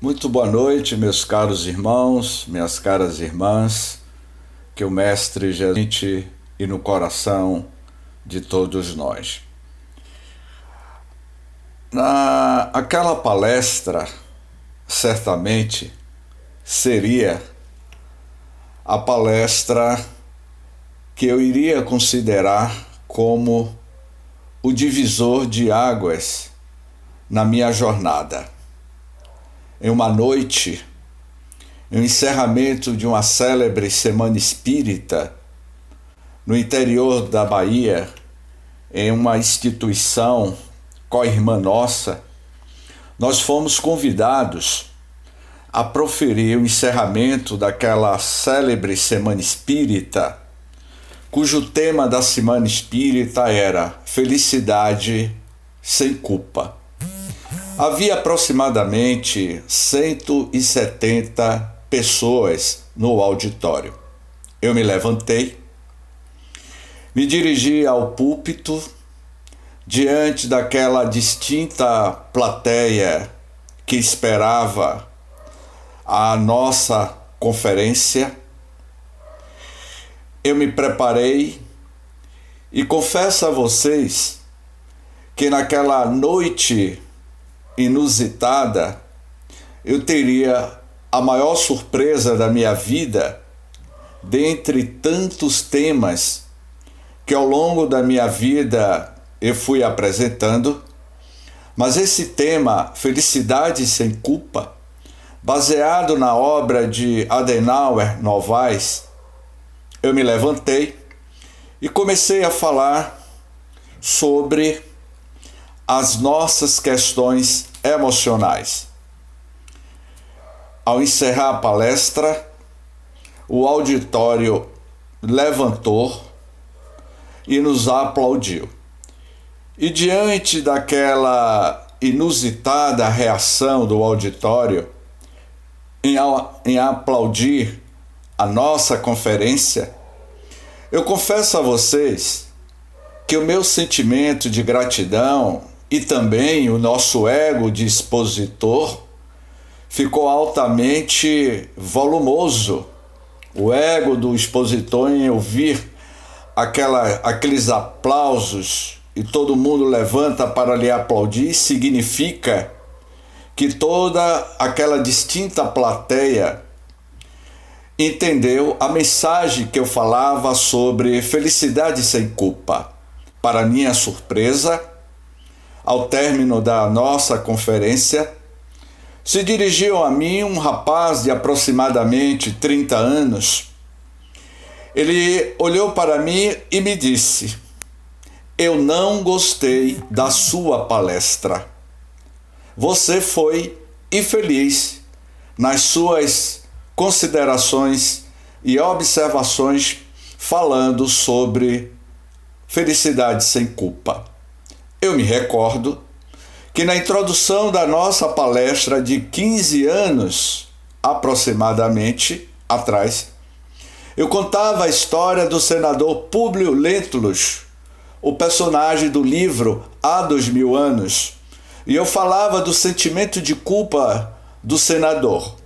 Muito boa noite, meus caros irmãos, minhas caras irmãs, que o Mestre Jesus e no coração de todos nós. Aquela palestra, certamente, seria a palestra que eu iria considerar como o divisor de águas na minha jornada. Em uma noite, no encerramento de uma célebre semana espírita, no interior da Bahia, em uma instituição co-irmã nossa, nós fomos convidados a proferir o encerramento daquela célebre semana espírita, cujo tema da semana espírita era Felicidade sem culpa. Havia aproximadamente 170 pessoas no auditório. Eu me levantei, me dirigi ao púlpito, diante daquela distinta plateia que esperava a nossa conferência. Eu me preparei e confesso a vocês que naquela noite inusitada, eu teria a maior surpresa da minha vida, dentre tantos temas que ao longo da minha vida eu fui apresentando, mas esse tema, Felicidade sem Culpa, baseado na obra de Adenauer Novaes, eu me levantei e comecei a falar sobre as nossas questões emocionais. Ao encerrar a palestra, o auditório levantou e nos aplaudiu. E diante daquela inusitada reação do auditório em aplaudir a nossa conferência, eu confesso a vocês que o meu sentimento de gratidão e também o nosso ego de expositor ficou altamente volumoso. O ego do expositor em ouvir aqueles aplausos e todo mundo levanta para lhe aplaudir, significa que toda aquela distinta plateia entendeu a mensagem que eu falava sobre felicidade sem culpa. Para minha surpresa, ao término da nossa conferência, se dirigiu a mim um rapaz de aproximadamente 30 anos. Ele olhou para mim e me disse: "Eu não gostei da sua palestra. Você foi infeliz nas suas considerações e observações falando sobre felicidade sem culpa." Eu me recordo que na introdução da nossa palestra de 15 anos, aproximadamente, atrás, eu contava a história do senador Públio Lentulus, o personagem do livro Há 2000 anos, e eu falava do sentimento de culpa do senador.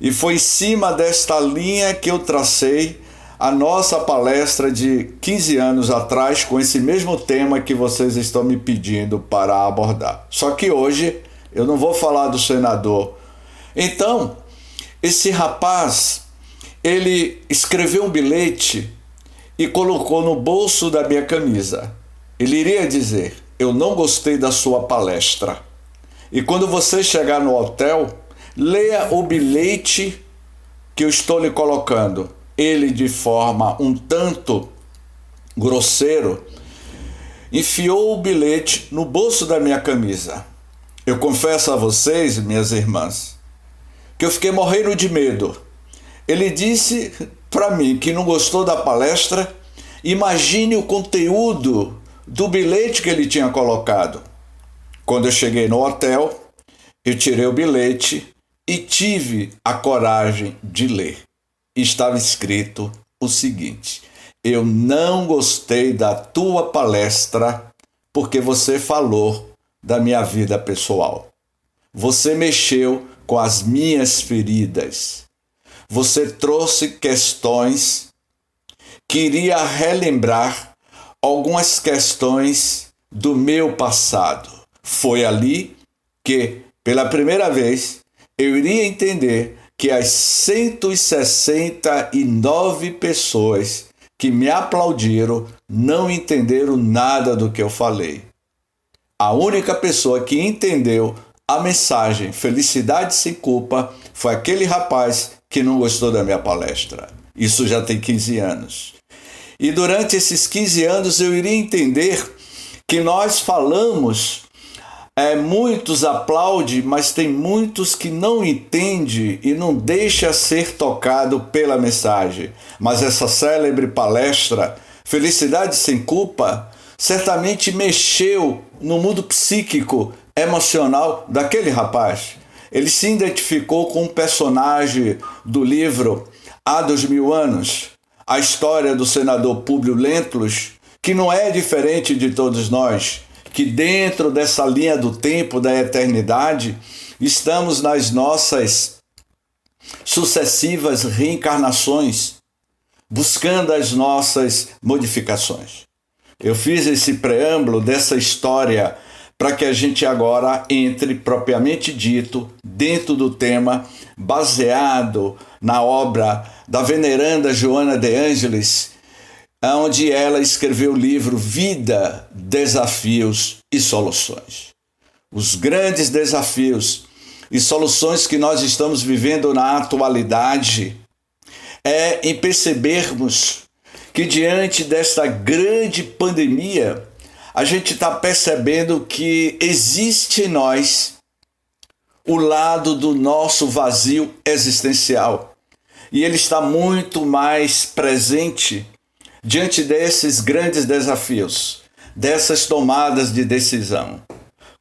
E foi em cima desta linha que eu tracei a nossa palestra de 15 anos atrás, com esse mesmo tema que vocês estão me pedindo para abordar. Só que hoje eu não vou falar do senador. Então, esse rapaz, ele escreveu um bilhete e colocou no bolso da minha camisa. Ele iria dizer: "Eu não gostei da sua palestra. E quando você chegar no hotel, leia o bilhete que eu estou lhe colocando." Ele, de forma um tanto grosseiro, enfiou o bilhete no bolso da minha camisa. Eu confesso a vocês, minhas irmãs, que eu fiquei morrendo de medo. Ele disse para mim que não gostou da palestra. Imagine o conteúdo do bilhete que ele tinha colocado. Quando eu cheguei no hotel, eu tirei o bilhete e tive a coragem de ler. Estava escrito o seguinte: "Eu não gostei da tua palestra porque você falou da minha vida pessoal. Você mexeu com as minhas feridas. Você trouxe questões que iria relembrar algumas questões do meu passado. Foi ali que, pela primeira vez, eu iria entender que as 169 pessoas que me aplaudiram não entenderam nada do que eu falei. A única pessoa que entendeu a mensagem Felicidade Sem Culpa foi aquele rapaz que não gostou da minha palestra. Isso já tem 15 anos. E durante esses 15 anos eu iria entender que nós falamos, muitos aplaudem, mas tem muitos que não entendem e não deixam ser tocado pela mensagem. Mas essa célebre palestra, Felicidade Sem Culpa, certamente mexeu no mundo psíquico, emocional daquele rapaz. Ele se identificou com um personagem do livro Há 2000 anos, a história do senador Públio Lentulus, que não é diferente de todos nós, que dentro dessa linha do tempo, da eternidade, estamos nas nossas sucessivas reencarnações, buscando as nossas modificações. Eu fiz esse preâmbulo dessa história para que a gente agora entre, propriamente dito, dentro do tema, baseado na obra da veneranda Joana de Ângeles, onde ela escreveu o livro Vida, Desafios e Soluções. Os grandes desafios e soluções que nós estamos vivendo na atualidade é em percebermos que diante desta grande pandemia, a gente está percebendo que existe em nós o lado do nosso vazio existencial. E ele está muito mais presente diante desses grandes desafios, dessas tomadas de decisão.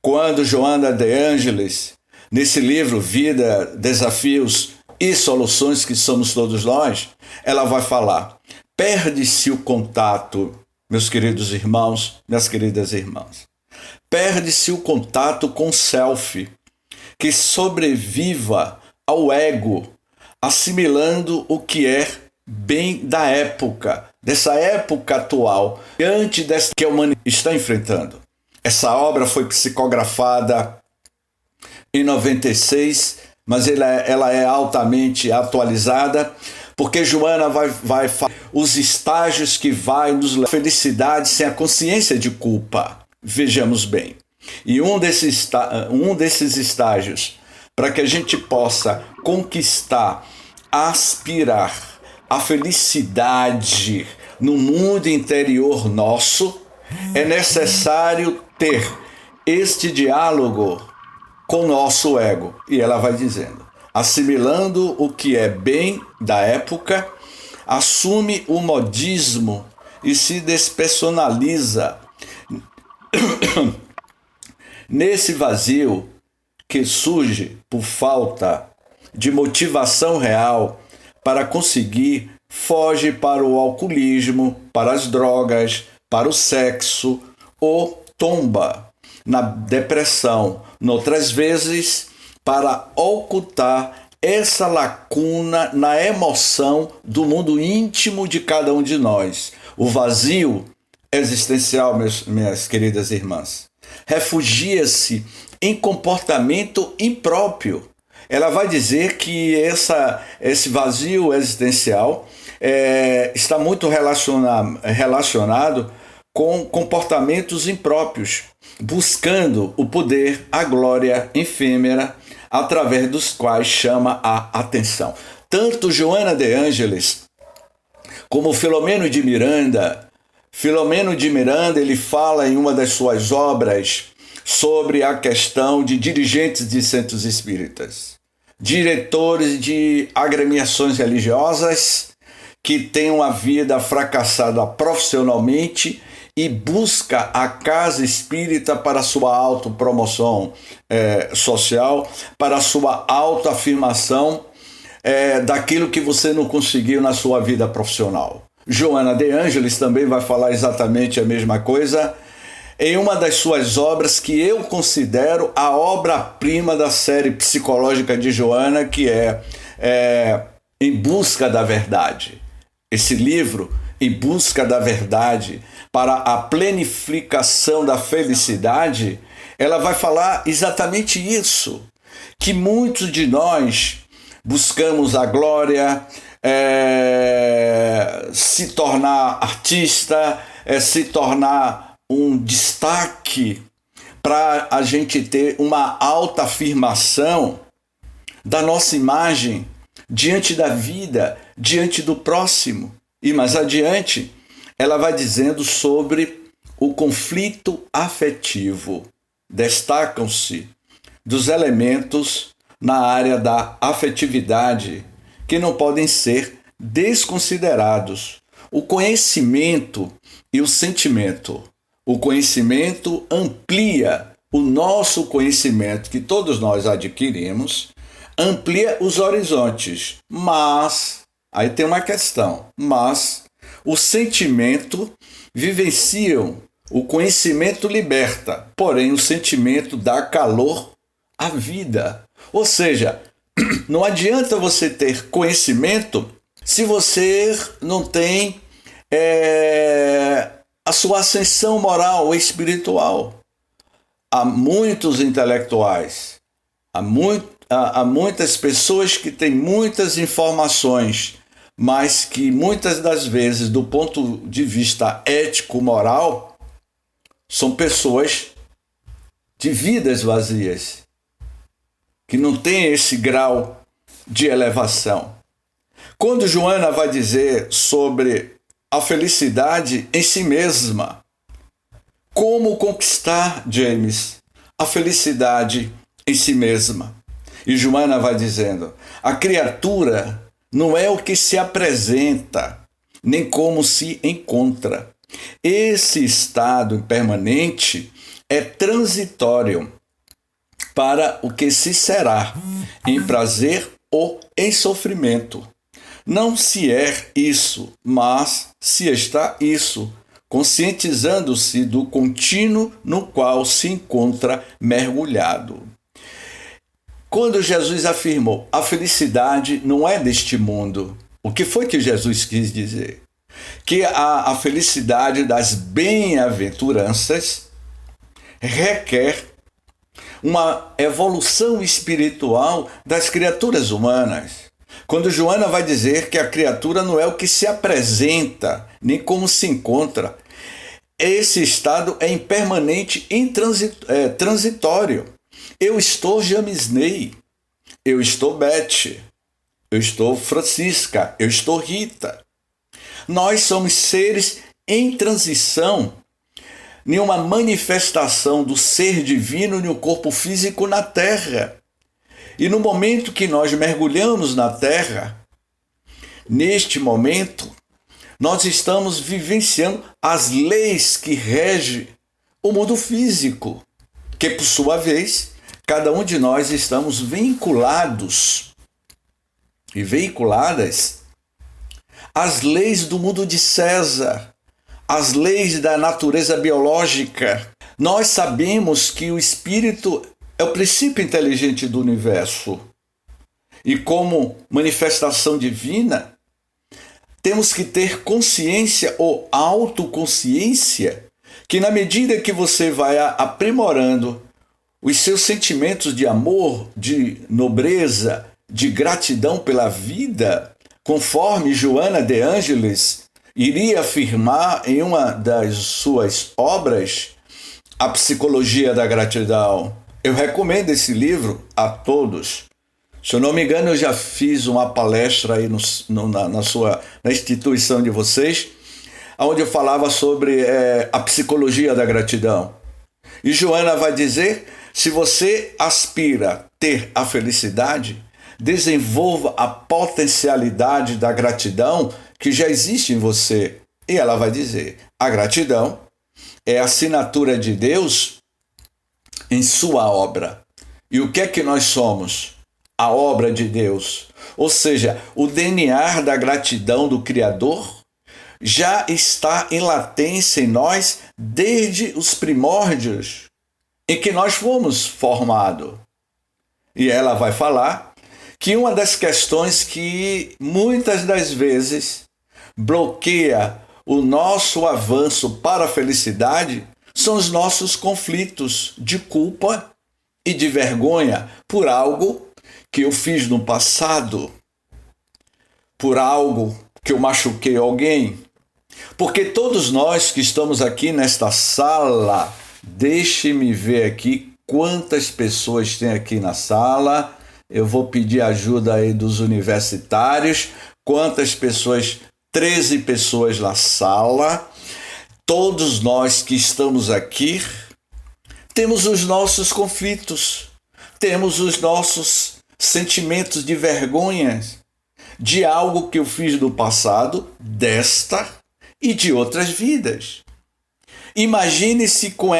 Quando Joana de Ângeles, nesse livro Vida, Desafios e Soluções, que somos todos nós, ela vai falar: perde-se o contato, meus queridos irmãos, minhas queridas irmãs. Perde-se o contato com o self, que sobreviva ao ego, assimilando o que é bem da época, dessa época atual, diante dessa que a humanidade está enfrentando. Essa obra foi psicografada em 96, mas ela é altamente atualizada, porque Joana vai falar os estágios que vai nos levar à felicidade sem a consciência de culpa. Vejamos bem. E um desses estágios, para que a gente possa conquistar, aspirar a felicidade no mundo interior nosso, é necessário ter este diálogo com o nosso ego. E ela vai dizendo: assimilando o que é bem da época, assume o modismo e se despersonaliza. Nesse vazio que surge por falta de motivação real para conseguir, foge para o alcoolismo, para as drogas, para o sexo ou tomba na depressão, noutras vezes para ocultar essa lacuna na emoção do mundo íntimo de cada um de nós. O vazio existencial, minhas queridas irmãs, refugia-se em comportamento impróprio. Ela vai dizer que esse vazio existencial está muito relacionado com comportamentos impróprios, buscando o poder, a glória efêmera, através dos quais chama a atenção. Tanto Joana de Ângeles como Filomeno de Miranda, ele fala em uma das suas obras sobre a questão de dirigentes de centros espíritas, diretores de agremiações religiosas que têm uma vida fracassada profissionalmente e busca a casa espírita para sua autopromoção social, para sua autoafirmação daquilo que você não conseguiu na sua vida profissional. Joana de Ângeles também vai falar exatamente a mesma coisa, em uma das suas obras que eu considero a obra-prima da série psicológica de Joana, que é Em Busca da Verdade. Esse livro, Em Busca da Verdade, para a planificação da felicidade, ela vai falar exatamente isso, que muitos de nós buscamos a glória, se tornar artista, se tornar um destaque para a gente ter uma autoafirmação da nossa imagem diante da vida, diante do próximo. E mais adiante, ela vai dizendo sobre o conflito afetivo. Destacam-se dos elementos na área da afetividade que não podem ser desconsiderados: o conhecimento e o sentimento. O conhecimento amplia o nosso conhecimento, que todos nós adquirimos, amplia os horizontes, mas, aí tem uma questão, mas o sentimento vivenciam, o conhecimento liberta, porém o sentimento dá calor à vida. Ou seja, não adianta você ter conhecimento se você não tem a sua ascensão moral e espiritual. Há muitos intelectuais, há muitas pessoas que têm muitas informações, mas que muitas das vezes, do ponto de vista ético-moral, são pessoas de vidas vazias, que não têm esse grau de elevação. Quando Joana vai dizer sobre a felicidade em si mesma, como conquistar, James, a felicidade em si mesma? E Joana vai dizendo: a criatura não é o que se apresenta, nem como se encontra. Esse estado impermanente é transitório para o que se será, em prazer ou em sofrimento. Não se é isso, mas se está isso, conscientizando-se do contínuo no qual se encontra mergulhado. Quando Jesus afirmou: a felicidade não é deste mundo, o que foi que Jesus quis dizer? Que a felicidade das bem-aventuranças requer uma evolução espiritual das criaturas humanas. Quando Joana vai dizer que a criatura não é o que se apresenta, nem como se encontra, esse estado é impermanente e transitório. Eu estou Jamisney, eu estou Beth, eu estou Francisca, eu estou Rita. Nós somos seres em transição, nenhuma manifestação do ser divino no corpo físico na Terra. E no momento que nós mergulhamos na Terra, neste momento, nós estamos vivenciando as leis que regem o mundo físico, que por sua vez, cada um de nós estamos vinculados e veiculadas às leis do mundo de César, às leis da natureza biológica. Nós sabemos que o espírito é o princípio inteligente do universo. E como manifestação divina, temos que ter consciência ou autoconsciência que na medida que você vai aprimorando os seus sentimentos de amor, de nobreza, de gratidão pela vida, conforme Joana de Ângeles iria afirmar em uma das suas obras, A Psicologia da Gratidão. Eu recomendo esse livro a todos. Se eu não me engano, eu já fiz uma palestra aí na instituição de vocês, onde eu falava sobre a psicologia da gratidão. E Joana vai dizer: se você aspira a ter a felicidade, desenvolva a potencialidade da gratidão que já existe em você. E ela vai dizer: a gratidão é a assinatura de Deus em sua obra. E o que é que nós somos? A obra de Deus. Ou seja, o DNA da gratidão do Criador já está em latência em nós desde os primórdios em que nós fomos formados. E ela vai falar que uma das questões que muitas das vezes bloqueia o nosso avanço para a felicidade são os nossos conflitos de culpa e de vergonha por algo que eu fiz no passado, por algo que eu machuquei alguém. Porque todos nós que estamos aqui nesta sala, deixe-me ver aqui quantas pessoas tem aqui na sala. Eu vou pedir ajuda aí dos universitários. Quantas pessoas? 13 pessoas na sala. Todos nós que estamos aqui temos os nossos conflitos, temos os nossos sentimentos de vergonha de algo que eu fiz no passado, desta e de outras vidas. Imagine se com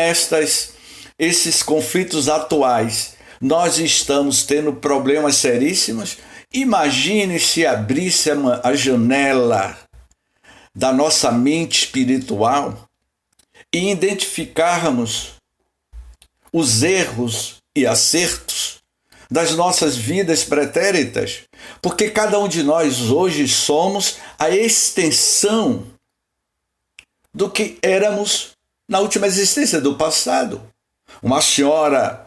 esses conflitos atuais nós estamos tendo problemas seríssimos. Imagine se abrisse a janela da nossa mente espiritual e identificarmos os erros e acertos das nossas vidas pretéritas, porque cada um de nós hoje somos a extensão do que éramos na última existência do passado. Uma senhora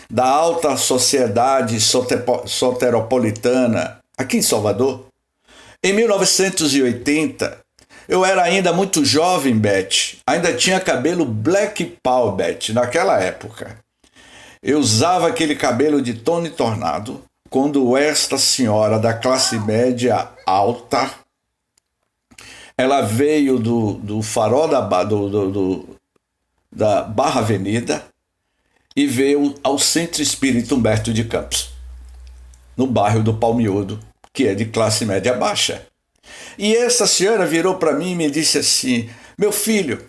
da alta sociedade soteropolitana, aqui em Salvador, em 1980, eu era ainda muito jovem, Beth, ainda tinha cabelo black power, Beth, naquela época. Eu usava aquele cabelo de Tony Tornado, quando esta senhora da classe média alta, ela veio do farol da Barra Avenida e veio ao Centro Espírita Humberto de Campos, no bairro do Palmiúdo, que é de classe média baixa. E essa senhora virou para mim e me disse assim: meu filho,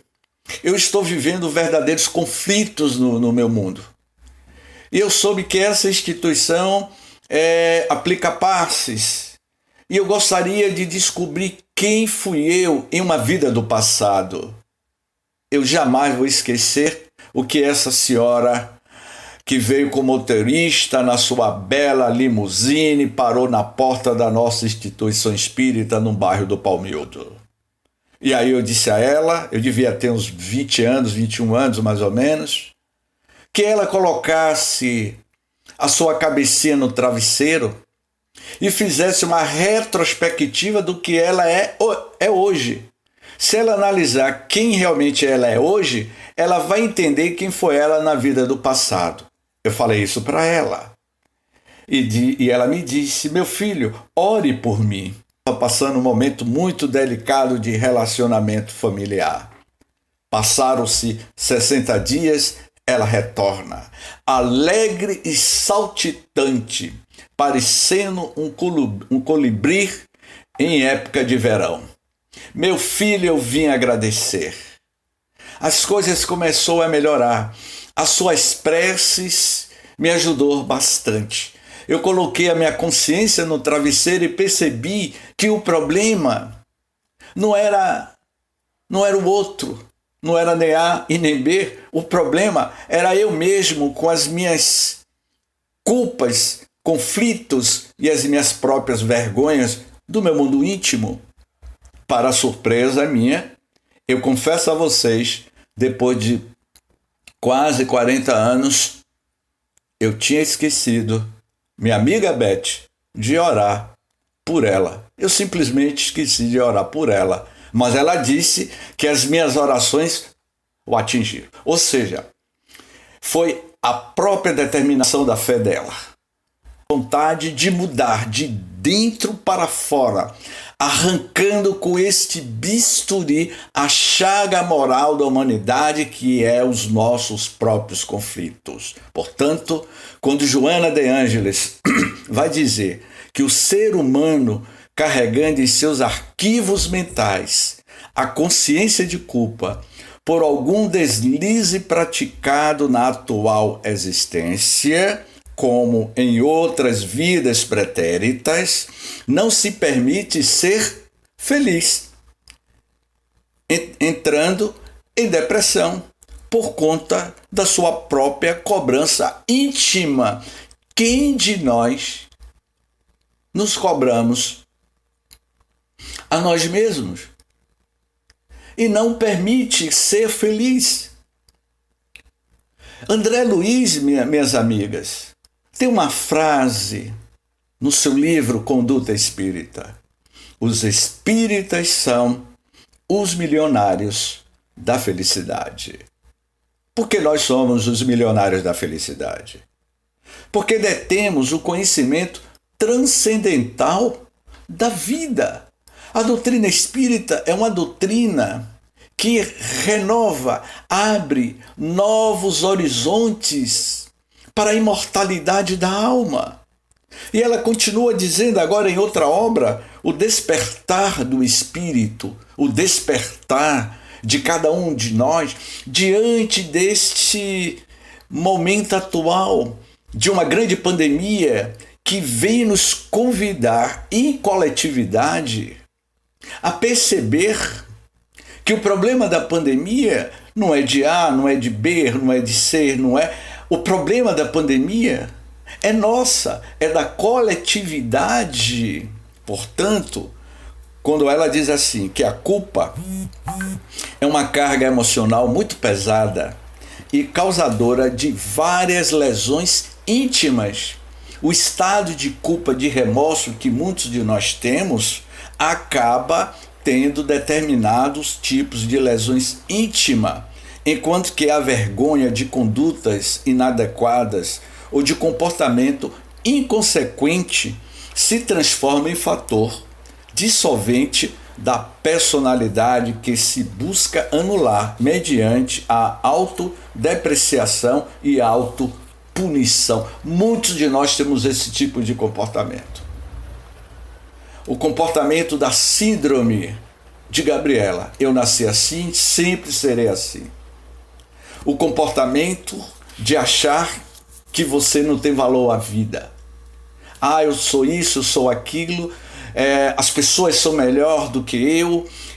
eu estou vivendo verdadeiros conflitos no meu mundo. E eu soube que essa instituição aplica passes. E eu gostaria de descobrir quem fui eu em uma vida do passado. Eu jamais vou esquecer o que essa senhora, que veio como motorista na sua bela limusine, parou na porta da nossa instituição espírita no bairro do Palmiúdo. E aí eu disse a ela, eu devia ter uns 20 anos, 21 anos mais ou menos, que ela colocasse a sua cabecinha no travesseiro e fizesse uma retrospectiva do que ela é hoje. Se ela analisar quem realmente ela é hoje, ela vai entender quem foi ela na vida do passado. Eu falei isso para ela. E ela me disse: meu filho, ore por mim. Estou passando um momento muito delicado de relacionamento familiar. Passaram-se 60 dias, ela retorna, alegre e saltitante, parecendo um colibri em época de verão. Meu filho, eu vim agradecer. As coisas começaram a melhorar. As suas preces me ajudou bastante. Eu coloquei a minha consciência no travesseiro e percebi que o problema não era o outro, não era nem A e nem B. O problema era eu mesmo com as minhas culpas, conflitos e as minhas próprias vergonhas do meu mundo íntimo. Para a surpresa minha, eu confesso a vocês, depois de quase 40 anos, eu tinha esquecido minha amiga Beth de orar por ela. Eu simplesmente esqueci de orar por ela, mas ela disse que as minhas orações o atingiram. Ou seja, foi a própria determinação da fé dela. Vontade de mudar de dentro para fora, arrancando com este bisturi a chaga moral da humanidade, que é os nossos próprios conflitos. Portanto, quando Joana de Ângeles vai dizer que o ser humano, carregando em seus arquivos mentais a consciência de culpa por algum deslize praticado na atual existência, como em outras vidas pretéritas, não se permite ser feliz, entrando em depressão por conta da sua própria cobrança íntima. Quem de nós nos cobramos a nós mesmos e não permite ser feliz? André Luiz, minhas amigas, tem uma frase no seu livro Conduta Espírita: os espíritas são os milionários da felicidade. Por que nós somos os milionários da felicidade? Porque detemos o conhecimento transcendental da vida. A doutrina espírita é uma doutrina que renova, abre novos horizontes para a imortalidade da alma. E ela continua dizendo agora em outra obra, o despertar do espírito, o despertar de cada um de nós diante deste momento atual de uma grande pandemia que vem nos convidar em coletividade a perceber que o problema da pandemia não é de A, não é de B, não é de C, não é. O problema da pandemia é nossa, é da coletividade. Portanto, quando ela diz assim, que a culpa é uma carga emocional muito pesada e causadora de várias lesões íntimas, o estado de culpa, de remorso que muitos de nós temos, acaba tendo determinados tipos de lesões íntimas, enquanto que a vergonha de condutas inadequadas ou de comportamento inconsequente se transforma em fator dissolvente da personalidade que se busca anular mediante a autodepreciação e autopunição. Muitos de nós temos esse tipo de comportamento. O comportamento da síndrome de Gabriela. Eu nasci assim, sempre serei assim. O comportamento de achar que você não tem valor à vida. Eu sou isso, eu sou aquilo, as pessoas são melhor do que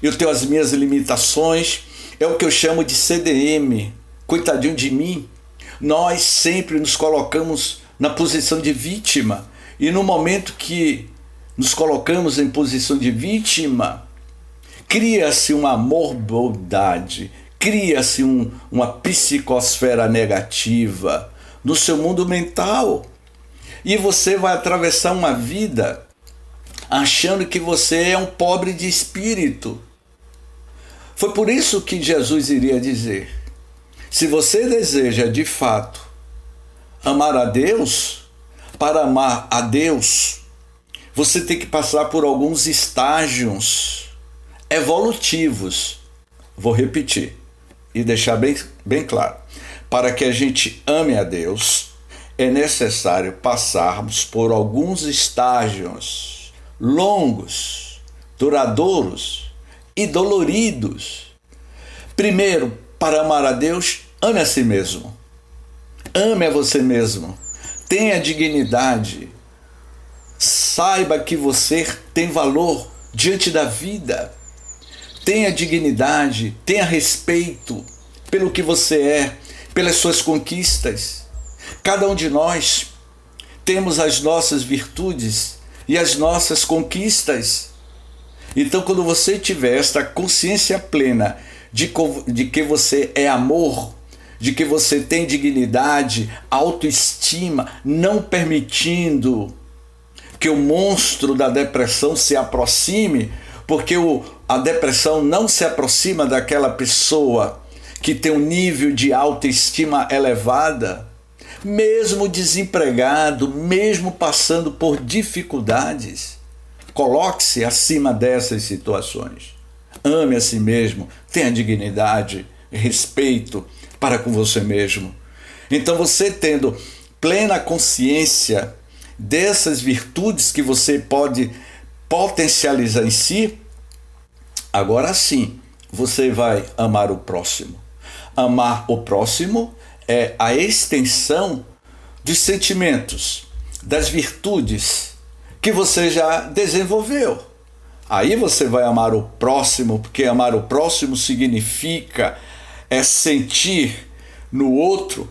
eu tenho as minhas limitações. É o que eu chamo de CDM, coitadinho de mim. Nós sempre nos colocamos na posição de vítima, e no momento que nos colocamos em posição de vítima, cria-se uma morbidade, cria-se uma psicosfera negativa no seu mundo mental. E você vai atravessar uma vida achando que você é um pobre de espírito. Foi por isso que Jesus iria dizer: se você deseja de fato amar a Deus, para amar a Deus, você tem que passar por alguns estágios evolutivos. Vou repetir e deixar bem claro. Para que a gente ame a Deus, é necessário passarmos por alguns estágios longos, duradouros e doloridos. Primeiro, para amar a Deus, ame a si mesmo. Ame a você mesmo. Tenha dignidade. Saiba que você tem valor diante da vida. Tenha dignidade, tenha respeito pelo que você é, pelas suas conquistas. Cada um de nós temos as nossas virtudes e as nossas conquistas. Então, quando você tiver esta consciência plena de que você é amor, de que você tem dignidade, autoestima, não permitindo que o monstro da depressão se aproxime, porque a depressão não se aproxima daquela pessoa que tem um nível de autoestima elevada, mesmo desempregado, mesmo passando por dificuldades. Coloque-se acima dessas situações. Ame a si mesmo, tenha dignidade, respeito para com você mesmo. Então, você tendo plena consciência dessas virtudes que você pode potencializar em si, agora sim você vai amar o próximo. Amar o próximo é a extensão dos sentimentos, das virtudes que você já desenvolveu. Aí você vai amar o próximo, porque amar o próximo significa é sentir no outro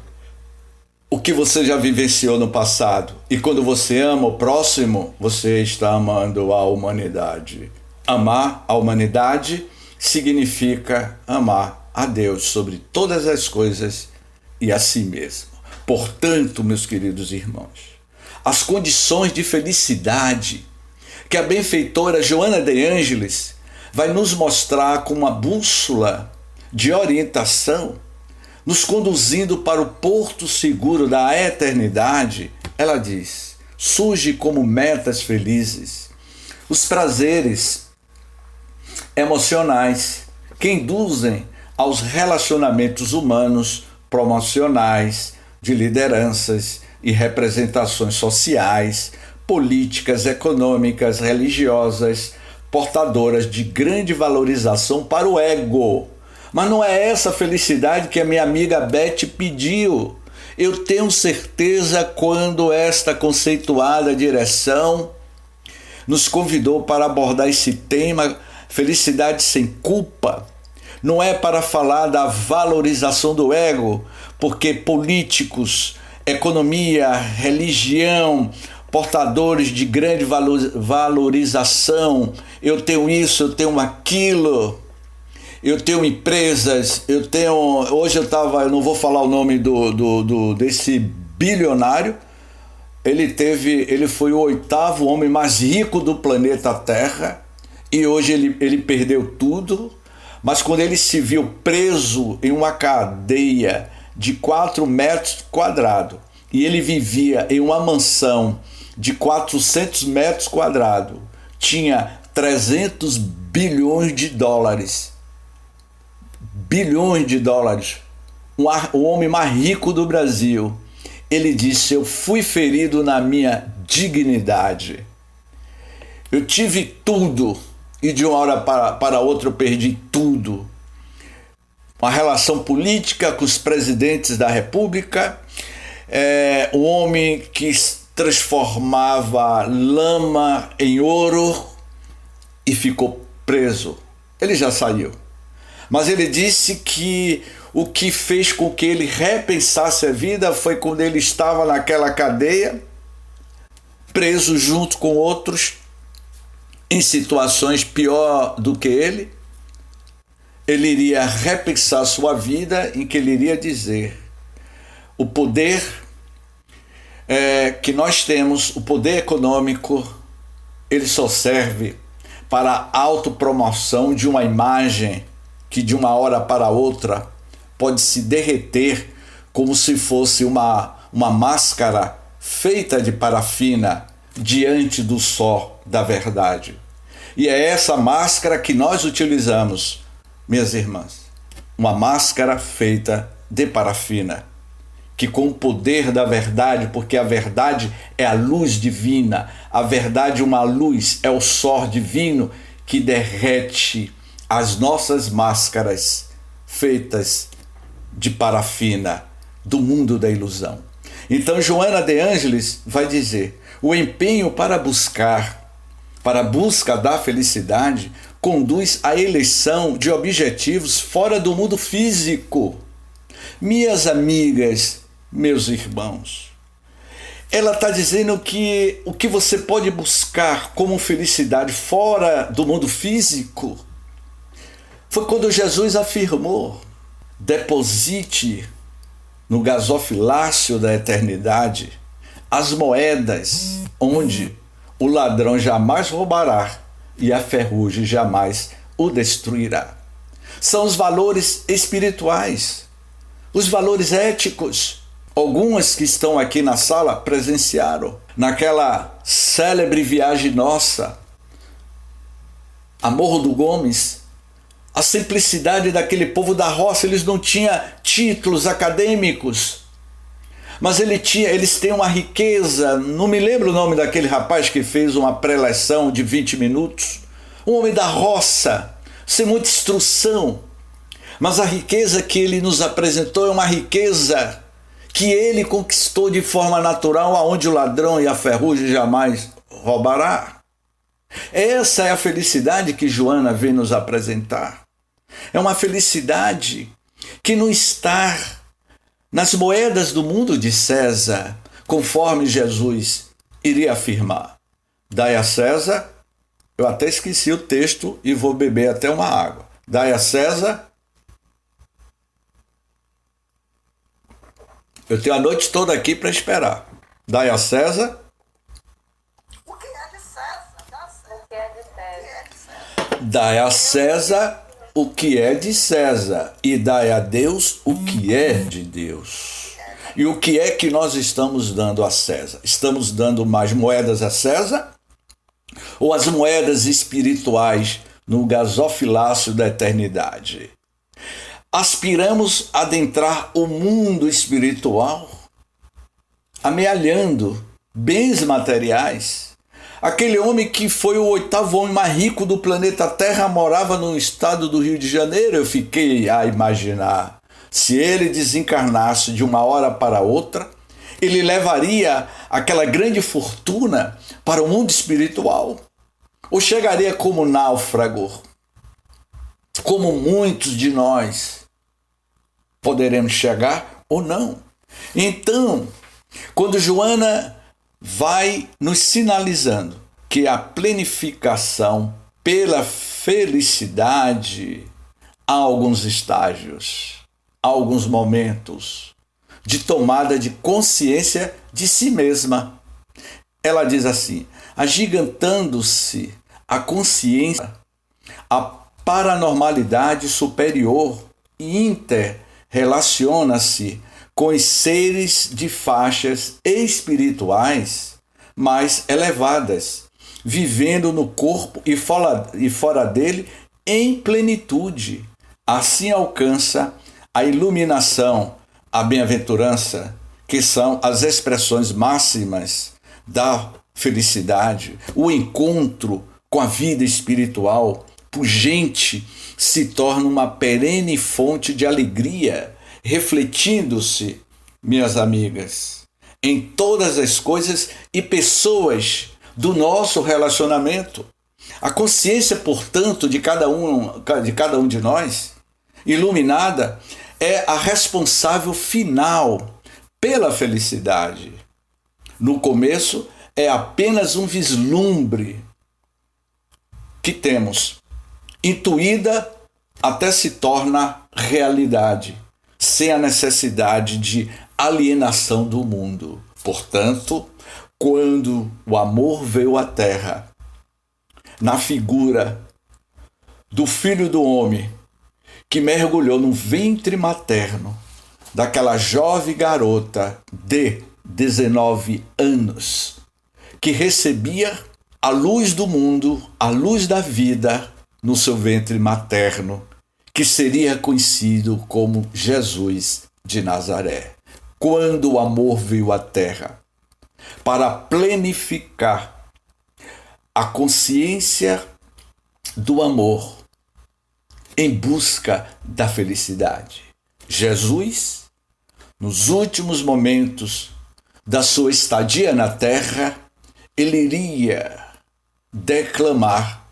o que você já vivenciou no passado. E quando você ama o próximo, você está amando a humanidade. Amar a humanidade significa amar a Deus sobre todas as coisas e a si mesmo. Portanto, meus queridos irmãos, as condições de felicidade que a benfeitora Joana de Ângeles vai nos mostrar com uma bússola de orientação, nos conduzindo para o porto seguro da eternidade, ela diz: surge como metas felizes os prazeres emocionais que induzem aos relacionamentos humanos promocionais, de lideranças e representações sociais, políticas, econômicas, religiosas, portadoras de grande valorização para o ego. Mas não é essa felicidade que a minha amiga Beth pediu. Eu tenho certeza quando esta conceituada direção nos convidou para abordar esse tema, felicidade sem culpa, não é para falar da valorização do ego, porque políticos, economia, religião, portadores de grande valorização, eu tenho isso, eu tenho aquilo, eu tenho empresas, hoje eu não vou falar o nome desse bilionário, ele foi o 8º homem mais rico do planeta Terra, e hoje ele perdeu tudo, mas quando ele se viu preso em uma cadeia de 4 metros quadrados, e ele vivia em uma mansão de 400 metros quadrados, tinha 300 bilhões de dólares. Bilhões de dólares. O homem mais rico do Brasil. Ele disse: eu fui ferido na minha dignidade. Eu tive tudo e de uma hora para outra eu perdi tudo. Uma relação política com os presidentes da República, um homem que transformava lama em ouro e ficou preso. Ele já saiu. Mas ele disse que o que fez com que ele repensasse a vida foi quando ele estava naquela cadeia, preso junto com outros, em situações pior do que ele iria repensar sua vida, em que ele iria dizer: o poder que nós temos, o poder econômico, ele só serve para a autopromoção de uma imagem que de uma hora para outra pode se derreter como se fosse uma máscara feita de parafina diante do sol da verdade. E é essa máscara que nós utilizamos, minhas irmãs, uma máscara feita de parafina, que com o poder da verdade, porque a verdade é a luz divina, a verdade, uma luz, é o sol divino que derrete as nossas máscaras feitas de parafina do mundo da ilusão. Então Joana de Ângeles vai dizer: o empenho para a busca da felicidade conduz à eleição de objetivos fora do mundo físico. Minhas amigas, meus irmãos, ela está dizendo que o que você pode buscar como felicidade fora do mundo físico foi quando Jesus afirmou: deposite no gasofilácio da eternidade as moedas onde o ladrão jamais roubará e a ferrugem jamais o destruirá. São os valores espirituais, os valores éticos. Algumas que estão aqui na sala presenciaram naquela célebre viagem nossa a Morro do Gomes, a simplicidade daquele povo da roça. Eles não tinham títulos acadêmicos, mas eles têm uma riqueza. Não me lembro o nome daquele rapaz que fez uma preleção de 20 minutos. Um homem da roça, sem muita instrução, mas a riqueza que ele nos apresentou é uma riqueza que ele conquistou de forma natural, aonde o ladrão e a ferrugem jamais roubará. Essa é a felicidade que Joana vem nos apresentar. É uma felicidade que não está nas moedas do mundo de César, conforme Jesus iria afirmar. Dai a César, eu até esqueci o texto e vou beber até uma água. Dai a César. Eu tenho a noite toda aqui para esperar. Dai a César. O que é de César? O que é de César? Dai a César o que é de César e dai a Deus o que é de Deus. E o que é que nós estamos dando a César? Estamos dando mais moedas a César ou as moedas espirituais no gasofilácio da eternidade? Aspiramos a adentrar o mundo espiritual, amealhando bens materiais. Aquele homem que foi o 8º homem mais rico do planeta Terra morava no estado do Rio de Janeiro. Eu fiquei a imaginar, se ele desencarnasse de uma hora para outra, ele levaria aquela grande fortuna para o mundo espiritual? Ou chegaria como náufrago, como muitos de nós poderemos chegar ou não? Então, quando Joana vai nos sinalizando que a planificação pela felicidade há alguns estágios, há alguns momentos de tomada de consciência de si mesma. Ela diz assim: agigantando-se a consciência, a paranormalidade superior e interrelaciona-se com os seres de faixas espirituais mais elevadas, vivendo no corpo e fora dele em plenitude. Assim alcança a iluminação, a bem-aventurança, que são as expressões máximas da felicidade. O encontro com a vida espiritual pungente se torna uma perene fonte de alegria, refletindo-se, minhas amigas, em todas as coisas e pessoas do nosso relacionamento. A consciência, portanto, de cada um de nós, iluminada, é a responsável final pela felicidade. No começo, é apenas um vislumbre que temos, intuída até se torna realidade, sem a necessidade de alienação do mundo. Portanto, quando o amor veio à Terra, na figura do Filho do Homem, que mergulhou no ventre materno daquela jovem garota de 19 anos, que recebia a luz do mundo, a luz da vida no seu ventre materno, que seria conhecido como Jesus de Nazaré. Quando o amor veio à Terra para planificar a consciência do amor em busca da felicidade. Jesus, nos últimos momentos da sua estadia na Terra, ele iria declamar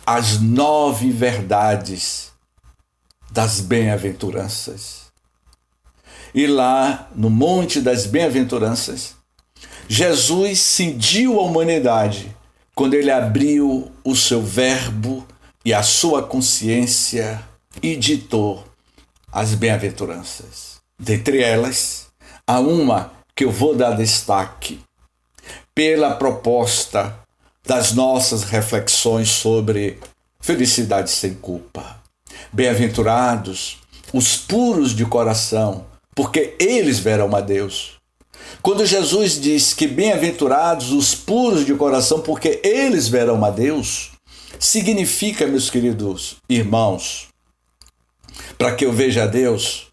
as 9 verdades das bem-aventuranças. E lá, no Monte das Bem-aventuranças, Jesus cindiu a humanidade quando ele abriu o seu verbo e a sua consciência e ditou as bem-aventuranças. Dentre elas, há uma que eu vou dar destaque pela proposta das nossas reflexões sobre felicidade sem culpa. Bem-aventurados os puros de coração, porque eles verão a Deus. Quando Jesus diz que bem-aventurados os puros de coração, porque eles verão a Deus, significa, meus queridos irmãos, para que eu veja a Deus,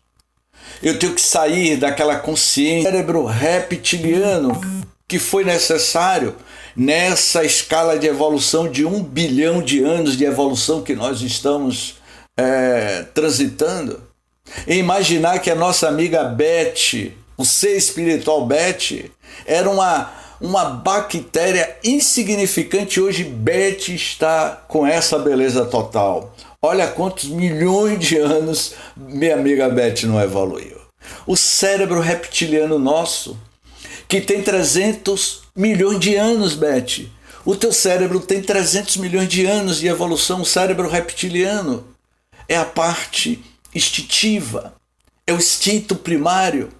eu tenho que sair daquela consciência, cérebro reptiliano, que foi necessário nessa escala de evolução de 1 bilhão de anos de evolução que nós estamos transitando. E imaginar que a nossa amiga Beth, o ser espiritual Beth, era uma bactéria insignificante. Hoje Beth está com essa beleza total. Olha quantos milhões de anos minha amiga Beth não evoluiu. O cérebro reptiliano nosso, que tem 300 milhões de anos, Beth. O teu cérebro tem 300 milhões de anos de evolução. O cérebro reptiliano é a parte instintiva, é o instinto primário.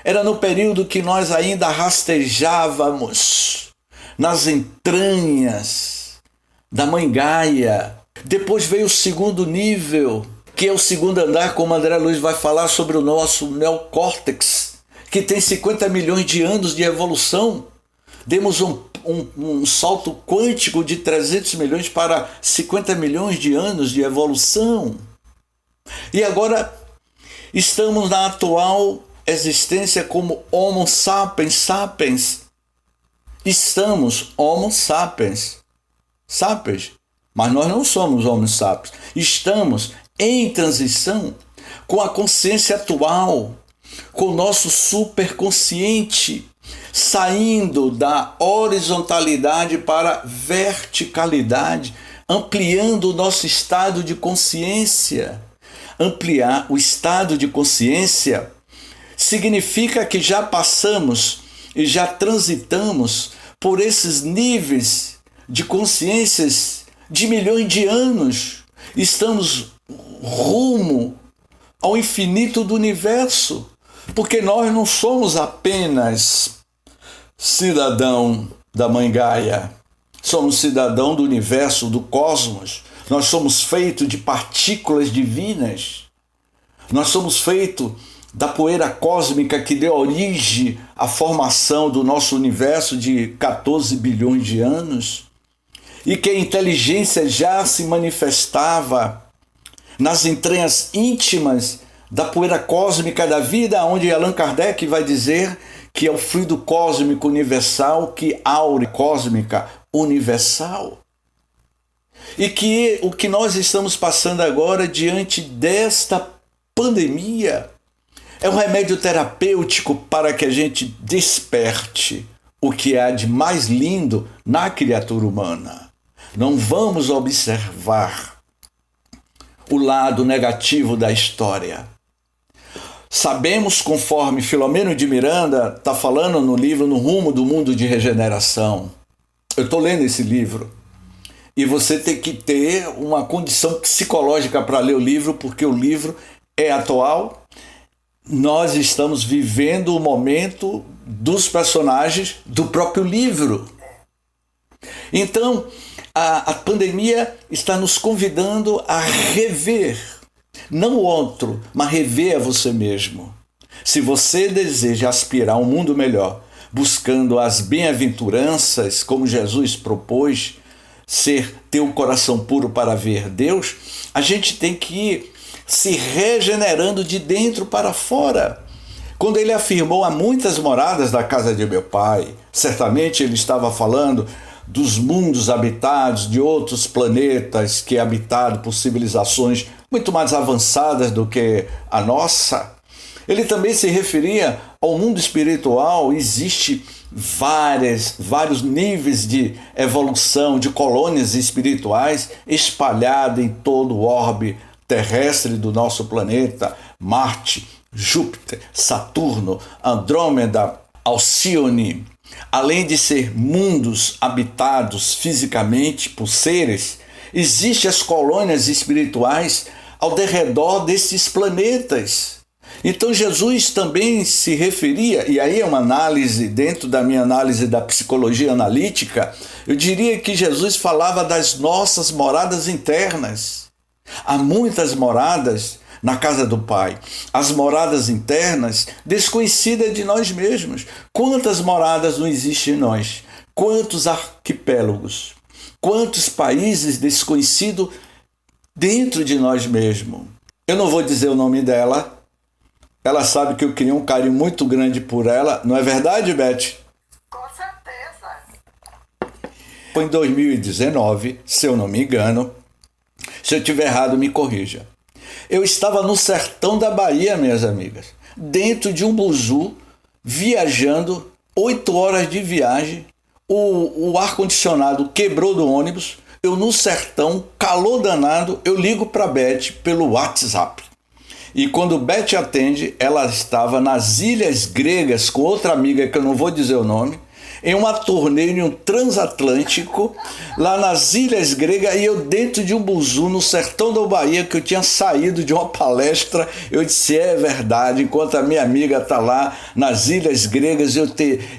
Era no período que nós ainda rastejávamos nas entranhas da mãe Gaia. Depois veio o segundo nível, que é o segundo andar, como André Luiz vai falar sobre o nosso neocórtex, que tem 50 milhões de anos de evolução. Demos um salto quântico de 300 milhões para 50 milhões de anos de evolução. E agora estamos na atual existência como Homo sapiens sapiens. Estamos Homo sapiens sapiens, mas nós não somos Homo sapiens. Estamos em transição com a consciência atual, com o nosso superconsciente, saindo da horizontalidade para verticalidade, ampliando o nosso estado de consciência. Ampliar o estado de consciência significa que já passamos e já transitamos por esses níveis de consciências de milhões de anos. Estamos rumo ao infinito do universo, porque nós não somos apenas cidadão da mãe Gaia, somos cidadão do universo, do cosmos. Nós somos feitos de partículas divinas, nós somos feitos da poeira cósmica que deu origem à formação do nosso universo de 14 bilhões de anos, e que a inteligência já se manifestava nas entranhas íntimas da poeira cósmica da vida, onde Allan Kardec vai dizer que é o fluido cósmico universal, que aura cósmica universal. E que o que nós estamos passando agora diante desta pandemia é um remédio terapêutico para que a gente desperte o que há de mais lindo na criatura humana. Não vamos observar o lado negativo da história. Sabemos, conforme Filomeno de Miranda está falando no livro No Rumo do Mundo de Regeneração. Eu estou lendo esse livro. E você tem que ter uma condição psicológica para ler o livro, porque o livro é atual. Nós estamos vivendo o momento dos personagens do próprio livro. Então, a pandemia está nos convidando a rever, não o outro, mas rever a você mesmo. Se você deseja aspirar a um mundo melhor, buscando as bem-aventuranças, como Jesus propôs, ter um coração puro para ver Deus, a gente tem que ir se regenerando de dentro para fora. Quando ele afirmou: há muitas moradas da casa de meu pai, certamente ele estava falando dos mundos habitados, de outros planetas que é habitado por civilizações muito mais avançadas do que a nossa. Ele também se referia ao mundo espiritual. Existe vários níveis de evolução, de colônias espirituais espalhadas em todo o orbe terrestre do nosso planeta: Marte, Júpiter, Saturno, Andrômeda, Alcione. Além de ser mundos habitados fisicamente por seres, existem as colônias espirituais ao derredor desses planetas. Então Jesus também se referia, e aí é uma análise, dentro da minha análise da psicologia analítica, eu diria que Jesus falava das nossas moradas internas. Há muitas moradas na casa do Pai. As moradas internas, desconhecidas de nós mesmos. Quantas moradas não existem em nós? Quantos arquipélagos? Quantos países desconhecidos dentro de nós mesmos? Eu não vou dizer o nome dela. Ela sabe que eu criei um carinho muito grande por ela. Não é verdade, Beth? Com certeza. Foi em 2019, se eu não me engano. Se eu estiver errado, me corrija. Eu estava no sertão da Bahia, minhas amigas, dentro de um buzu, viajando 8 horas de viagem, o ar-condicionado quebrou do ônibus, eu no sertão, calor danado, eu ligo para a Beth pelo WhatsApp. E quando Beth atende, ela estava nas Ilhas Gregas com outra amiga que eu não vou dizer o nome, em uma turnê em um transatlântico, lá nas Ilhas Gregas, e eu dentro de um buzu no sertão da Bahia, que eu tinha saído de uma palestra. Eu disse, é verdade, enquanto a minha amiga está lá nas Ilhas Gregas,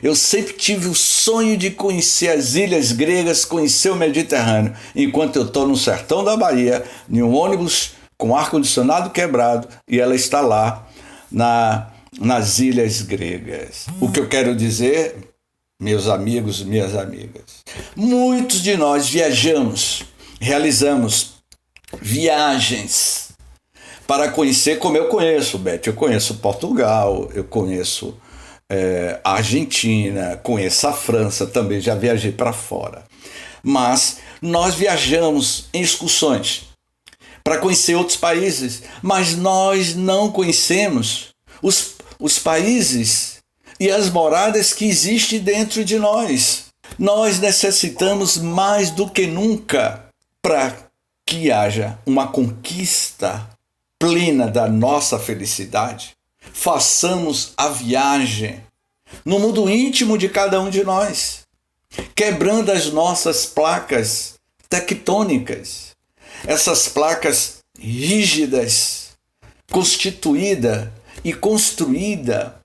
eu sempre tive o sonho de conhecer as Ilhas Gregas, conhecer o Mediterrâneo, enquanto eu estou no sertão da Bahia, em um ônibus com ar-condicionado quebrado, e ela está lá nas Ilhas Gregas. O que eu quero dizer, meus amigos e minhas amigas, muitos de nós viajamos, realizamos viagens para conhecer, como eu conheço, Beth. Eu conheço Portugal, eu conheço a Argentina, conheço a França, também já viajei para fora. Mas nós viajamos em excursões para conhecer outros países, mas nós não conhecemos os países e as moradas que existem dentro de nós. Nós necessitamos mais do que nunca para que haja uma conquista plena da nossa felicidade. Façamos a viagem no mundo íntimo de cada um de nós, quebrando as nossas placas tectônicas, essas placas rígidas, constituída e construída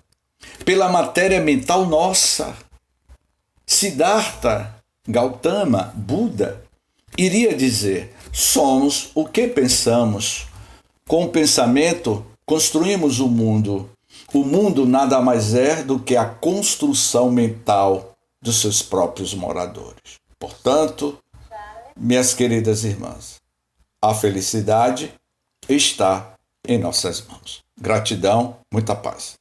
pela matéria mental nossa. Siddhartha Gautama, Buda, iria dizer: somos o que pensamos. Com o pensamento, construímos o mundo. O mundo nada mais é do que a construção mental dos seus próprios moradores. Portanto, minhas queridas irmãs, a felicidade está em nossas mãos. Gratidão, muita paz.